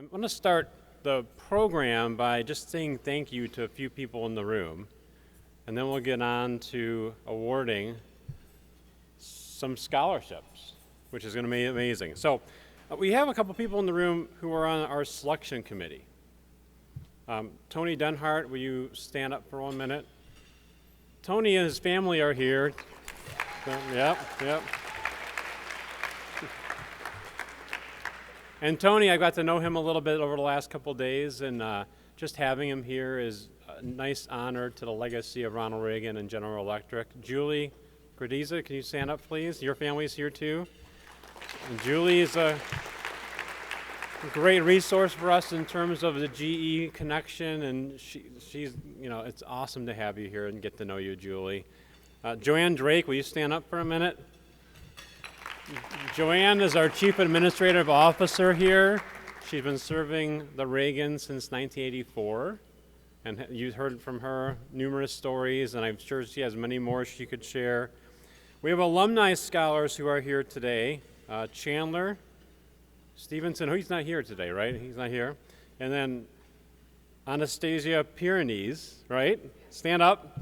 I'm going to start the program by just saying thank you to a few people in the room, and then we'll get on to awarding some scholarships, which is going to be amazing. So we have a couple people in the room who are on our selection committee. Tony Denhart, will you stand up for 1 minute? Tony and his family are here. Yep. And Tony, I got to know him a little bit over the last couple of days, and just having him here is a nice honor to the legacy of Ronald Reagan and General Electric. Julie Gradiza, can you stand up, please? Your family's here too. And Julie is a great resource for us in terms of the GE connection, and she's, it's awesome to have you here and get to know you, Julie. Joanne Drake, will you stand up for a minute? Joanne is our Chief Administrative Officer here. She's been serving the Reagan since 1984, and you've heard from her numerous stories, and I'm sure she has many more she could share. We have alumni scholars who are here today. Chandler Stevenson, he's not here today, right? He's not here. And then Anastasia Pyrenees, right? Stand up.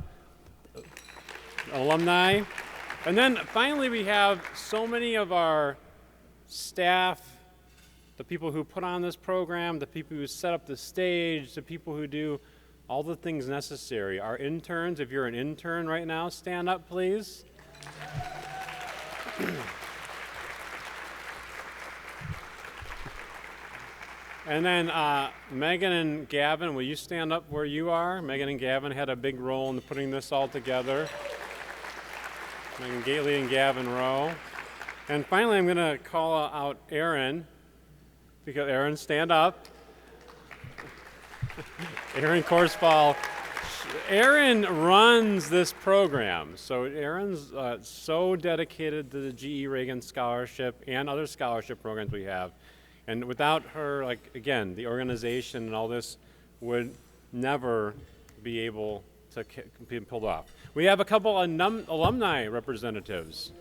Alumni. And then finally we have so many of our staff, the people who put on this program, the people who set up the stage, the people who do all the things necessary. Our interns, if you're an intern right now, stand up, please. And then Megan and Gavin, will you stand up where you are? Megan and Gavin had a big role in putting this all together. Megan Gately and Gavin Rowe. And finally, I'm going to call out Aaron, because Aaron, stand up. Aaron Korsfall. Aaron runs this program. So Aaron's so dedicated to the GE-Reagan Scholarship and other scholarship programs we have. And without her, again, the organization and all this would never be able to be pulled off. We have a couple alumni representatives.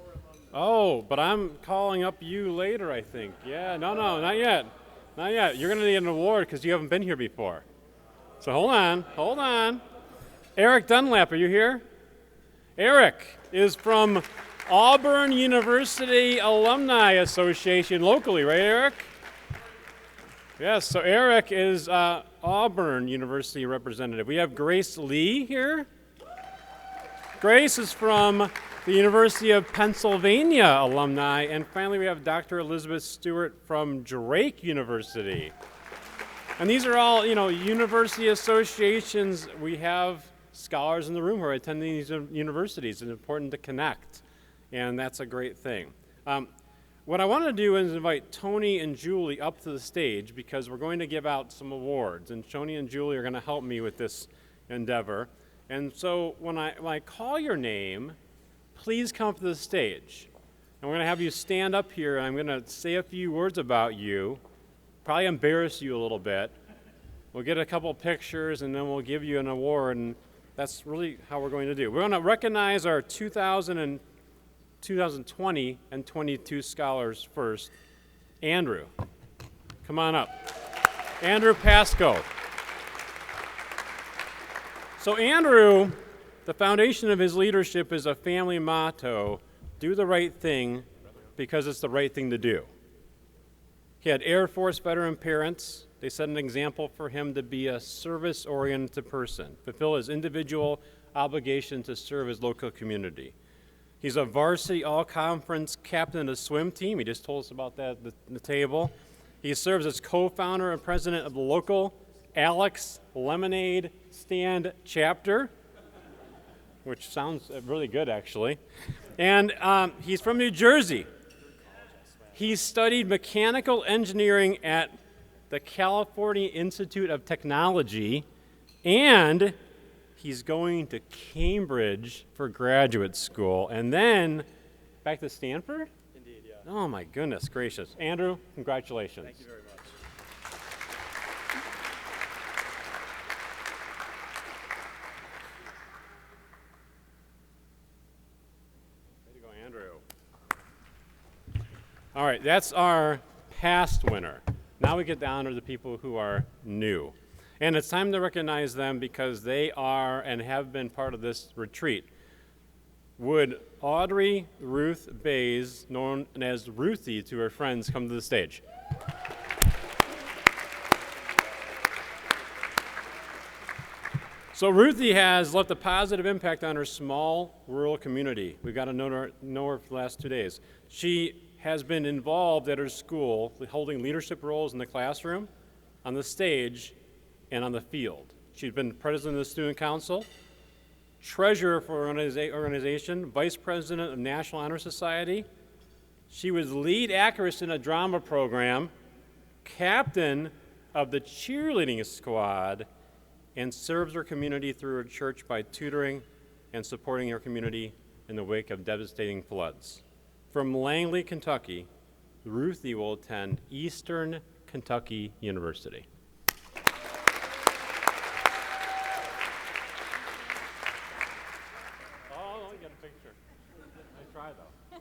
Oh, but I'm calling up you later, I think. Yeah, no, not yet. Not yet. You're going to need an award because you haven't been here before. So hold on. Eric Dunlap, are you here? Eric is from Auburn University Alumni Association locally, right, Eric? Yes, so Eric is Auburn University representative. We have Grace Lee here. Grace is from the University of Pennsylvania alumni. And finally, we have Dr. Elizabeth Stewart from Drake University. And these are all, university associations. We have scholars in the room who are attending these universities. It's important to connect, and that's a great thing. What I want to do is invite Tony and Julie up to the stage because we're going to give out some awards, and Tony and Julie are going to help me with this endeavor. And so when I call your name, please come up to the stage. And we're going to have you stand up here, and I'm going to say a few words about you, probably embarrass you a little bit. We'll get a couple pictures, and then we'll give you an award, and that's really how we're going to do. We're going to recognize our 2020 and 22 scholars first. Andrew, come on up. Andrew Pasco. So Andrew, the foundation of his leadership is a family motto: do the right thing because it's the right thing to do. He had Air Force veteran parents. They set an example for him to be a service-oriented person, fulfill his individual obligation to serve his local community. He's a varsity all-conference captain of the swim team. He just told us about that at the table. He serves as co-founder and president of the local Alex Lemonade Stand chapter, which sounds really good, actually. And he's from New Jersey. He studied mechanical engineering at the California Institute of Technology, and he's going to Cambridge for graduate school, and then back to Stanford? Indeed, yeah. Oh my goodness gracious. Andrew, congratulations. Thank you very much. Way to go, Andrew. All right, that's our past winner. Now we get down to the people who are new. And it's time to recognize them because they are and have been part of this retreat. Would Audrey Ruthbaz, known as Ruthie to her friends, come to the stage? So Ruthie has left a positive impact on her small rural community. We've got to know her for the last 2 days. She has been involved at her school, holding leadership roles in the classroom, on the stage, and on the field. She's been president of the student council, treasurer for an organization, vice president of National Honor Society. She was lead actress in a drama program, captain of the cheerleading squad, and serves her community through her church by tutoring and supporting her community in the wake of devastating floods. From Langley, Kentucky, Ruthie will attend Eastern Kentucky University. Oh, let me get a picture. Nice try, though.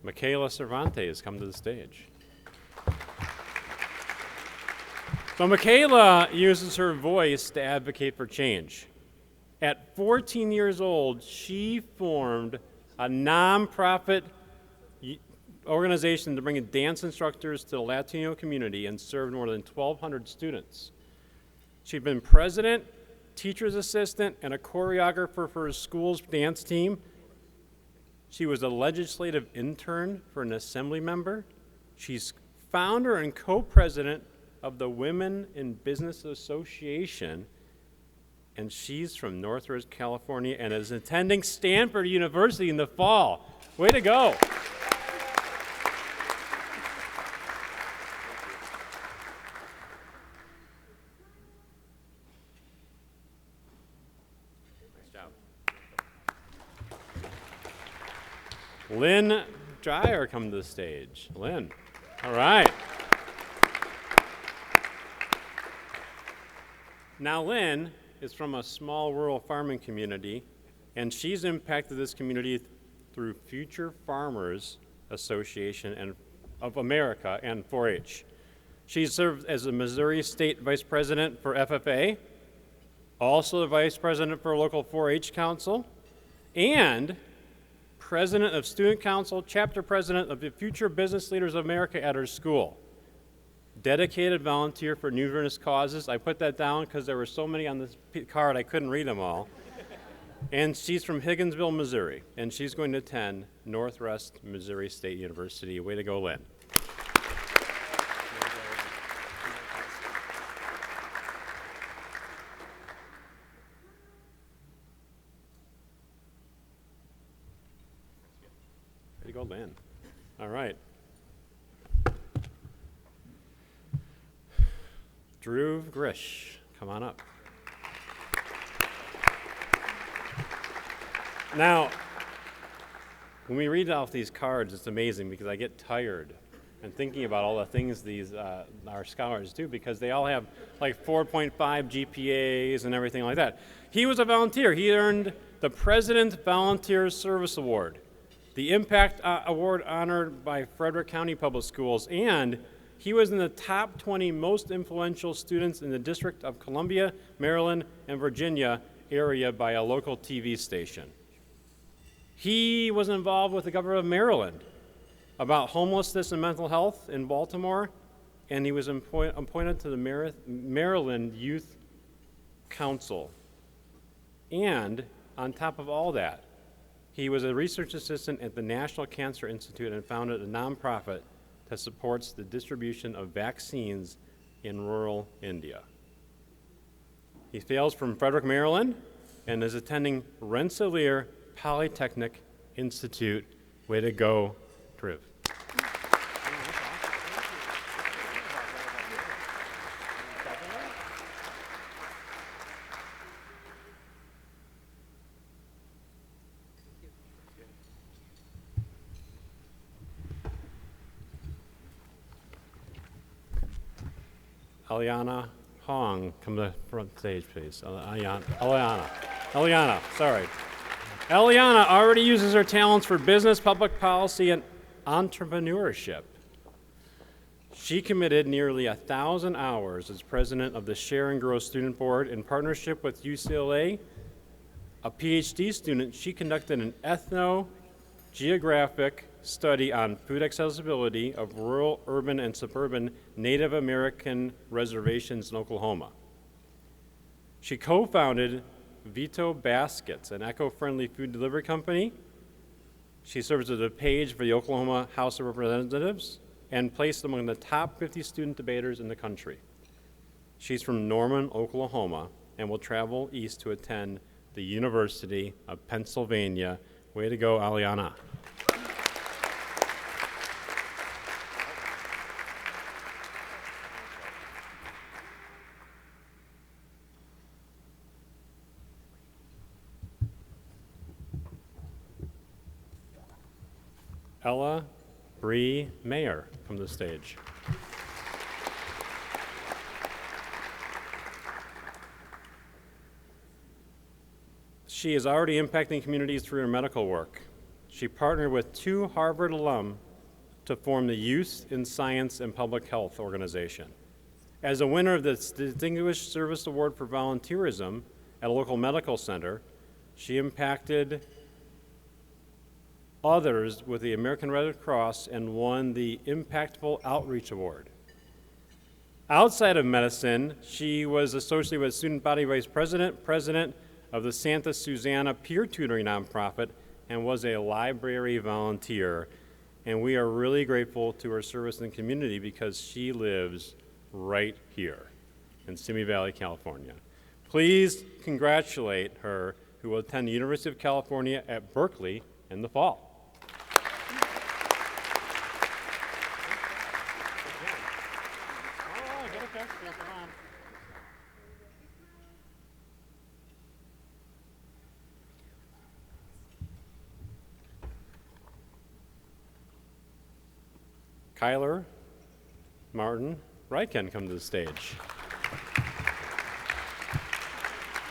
Michaela Cervantes, come to the stage. So Michaela uses her voice to advocate for change. At 14 years old, she formed a nonprofit organization to bring in dance instructors to the Latino community and served more than 1,200 students. She'd been president, teacher's assistant, and a choreographer for her school's dance team. She was a legislative intern for an assembly member. She's founder and co-president of the Women in Business Association, and she's from Northwest California and is attending Stanford University in the fall. Way to go. Lynn Dryer, come to the stage. Lynn, all right. Now Lynn is from a small rural farming community, and she's impacted this community through Future Farmers Association of America and 4-H. She served as the Missouri State Vice President for FFA, also the Vice President for local 4-H Council, and President of Student Council, Chapter President of the Future Business Leaders of America at her school. Dedicated volunteer for numerous causes. I put that down because there were so many on this card I couldn't read them all. And she's from Higginsville, Missouri, and she's going to attend Northwest Missouri State University. Way to go, Lynn. Way to go, Lynn. All right. Dreo Gish, come on up. Now, when we read off these cards, it's amazing because I get tired and thinking about all the things these our scholars do because they all have like 4.5 GPAs and everything like that. He was a volunteer. He earned the President Volunteer Service Award, the Impact Award honored by Frederick County Public Schools, and he was in the top 20 most influential students in the District of Columbia, Maryland, and Virginia area by a local TV station. He was involved with the governor of Maryland about homelessness and mental health in Baltimore, and he was appointed to the Maryland Youth Council. And on top of all that, he was a research assistant at the National Cancer Institute and founded a nonprofit that supports the distribution of vaccines in rural India. He hails from Frederick, Maryland, and is attending Rensselaer Polytechnic Institute. Way to go, Dreo. Alana Hong, come to the front stage, please. Aliana. Aliana, sorry. Aliana already uses her talents for business, public policy, and entrepreneurship. She committed nearly 1,000 hours as president of the Share and Grow Student Board in partnership with UCLA. A PhD student, she conducted an ethno-geographic study on food accessibility of rural, urban, and suburban Native American reservations in Oklahoma. She co-founded Vito Baskets, an eco-friendly food delivery company. She serves as a page for the Oklahoma House of Representatives and placed among the top 50 student debaters in the country. She's from Norman, Oklahoma, and will travel east to attend the University of Pennsylvania. Way to go, Aliana. Ella Bree Mayer, come to the stage. She is already impacting communities through her medical work. She partnered with 2 Harvard alum to form the Youth in Science and Public Health organization. As a winner of the Distinguished Service Award for Volunteerism at a local medical center, she impacted others with the American Red Cross and won the Impactful Outreach Award. Outside of medicine, she was associated with Student Body Vice President, President of the Santa Susana Peer Tutoring Nonprofit, and was a library volunteer. And we are really grateful to her service in the community because she lives right here in Simi Valley, California. Please congratulate her, who will attend the University of California at Berkeley in the fall. Kyler Martin Ryken, come to the stage.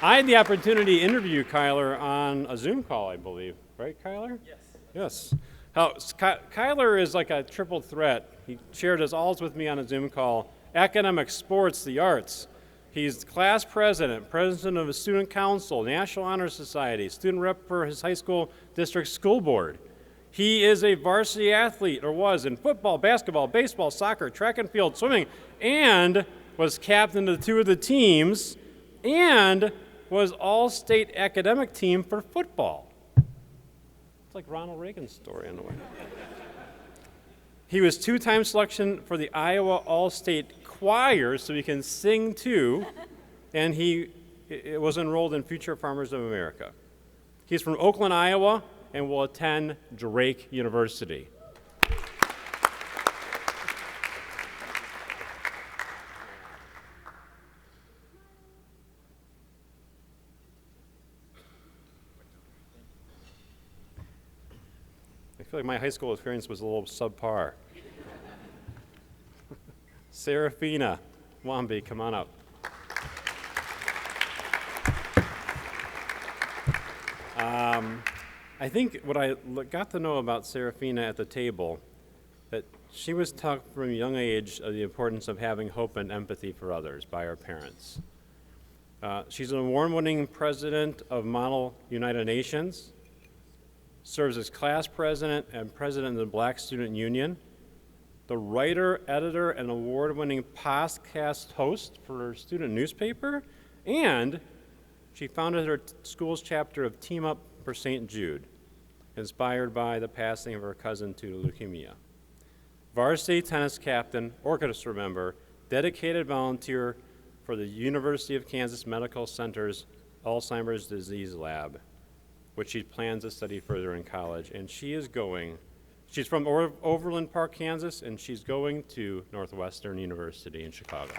I had the opportunity to interview Kyler on a Zoom call, I believe. Right, Kyler? Yes. Yes. Kyler is like a triple threat. He shared his alls with me on a Zoom call: academics, sports, the arts. He's class president, president of a student council, National Honor Society, student rep for his high school district school board. He is a varsity athlete, or was, in football, basketball, baseball, soccer, track and field, swimming, and was captain of 2 of the teams, and was all-state academic team for football. It's like Ronald Reagan's story in a way. He was 2-time selection for the Iowa All-State Choir, so he can sing too, and he was enrolled in Future Farmers of America. He's from Oakland, Iowa, and will attend Drake University. I feel like my high school experience was a little subpar. Serafina Womi, come on up. I think what I got to know about Serafina at the table, that she was taught from a young age of the importance of having hope and empathy for others by her parents. She's an award-winning president of Model United Nations, serves as class president and president of the Black Student Union, the writer, editor, and award-winning podcast host for her student newspaper, and she founded her school's chapter of Team Up for St. Jude, inspired by the passing of her cousin to leukemia. Varsity tennis captain, orchestra member, dedicated volunteer for the University of Kansas Medical Center's Alzheimer's Disease Lab, which she plans to study further in college. And she's from Overland Park, Kansas, and she's going to Northwestern University in Chicago.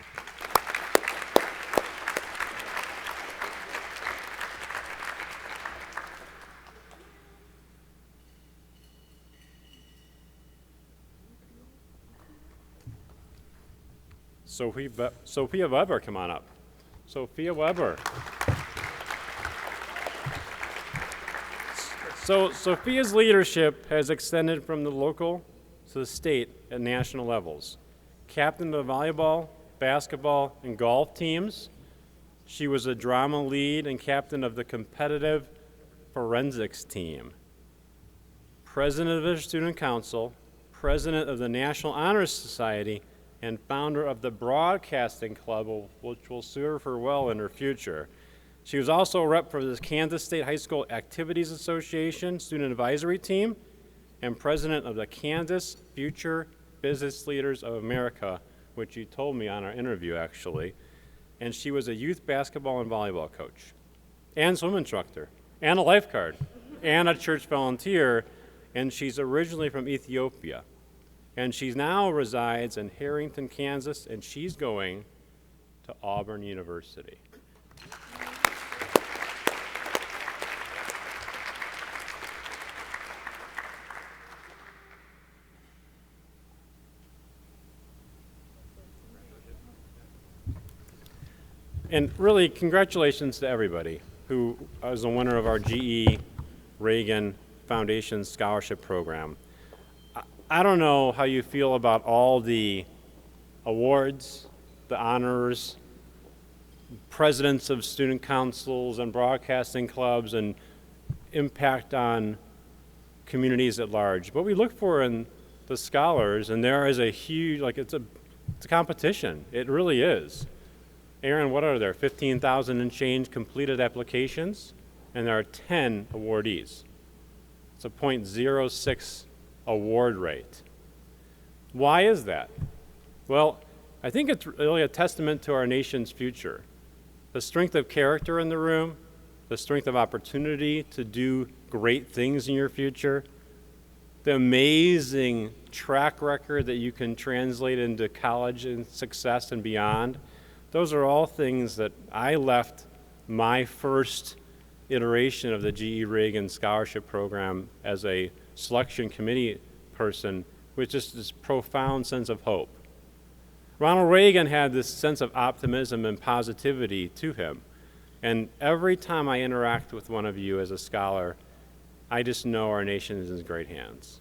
Sophia Weber, come on up. Sophia Weber. So Sophia's leadership has extended from the local to the state and national levels. Captain of the volleyball, basketball, and golf teams. She was a drama lead and captain of the competitive forensics team. President of the Student Council, president of the National Honor Society, and founder of the Broadcasting Club, which will serve her well in her future. She was also a rep for the Kansas State High School Activities Association Student Advisory Team and president of the Kansas Future Business Leaders of America, which you told me on our interview, actually. And she was a youth basketball and volleyball coach, and swim instructor, and a lifeguard, and a church volunteer, and she's originally from Ethiopia. And she now resides in Harrington, Kansas, and she's going to Auburn University. And really, congratulations to everybody who was a winner of our GE-Reagan Foundation Scholarship Program. I don't know how you feel about all the awards, the honors, presidents of student councils and broadcasting clubs, and impact on communities at large. What we look for in the scholars, and there is a huge, it's a competition. It really is. Aaron, what are there? 15,000 and change completed applications, and there are 10 awardees. It's a 0.06 award rate. Why is that? Well, I think it's really a testament to our nation's future. The strength of character in the room, the strength of opportunity to do great things in your future, the amazing track record that you can translate into college and success and beyond. Those are all things that I left my first iteration of the GE-Reagan Scholarship Program as a selection committee person with just this profound sense of hope. Ronald Reagan had this sense of optimism and positivity to him. And every time I interact with one of you as a scholar, I just know our nation is in great hands.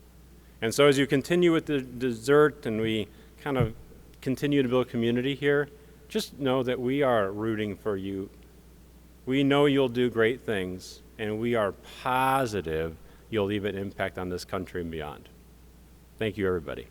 And so as you continue with the dessert and we kind of continue to build community here, just know that we are rooting for you. We know you'll do great things, and we are positive you'll leave an impact on this country and beyond. Thank you, everybody.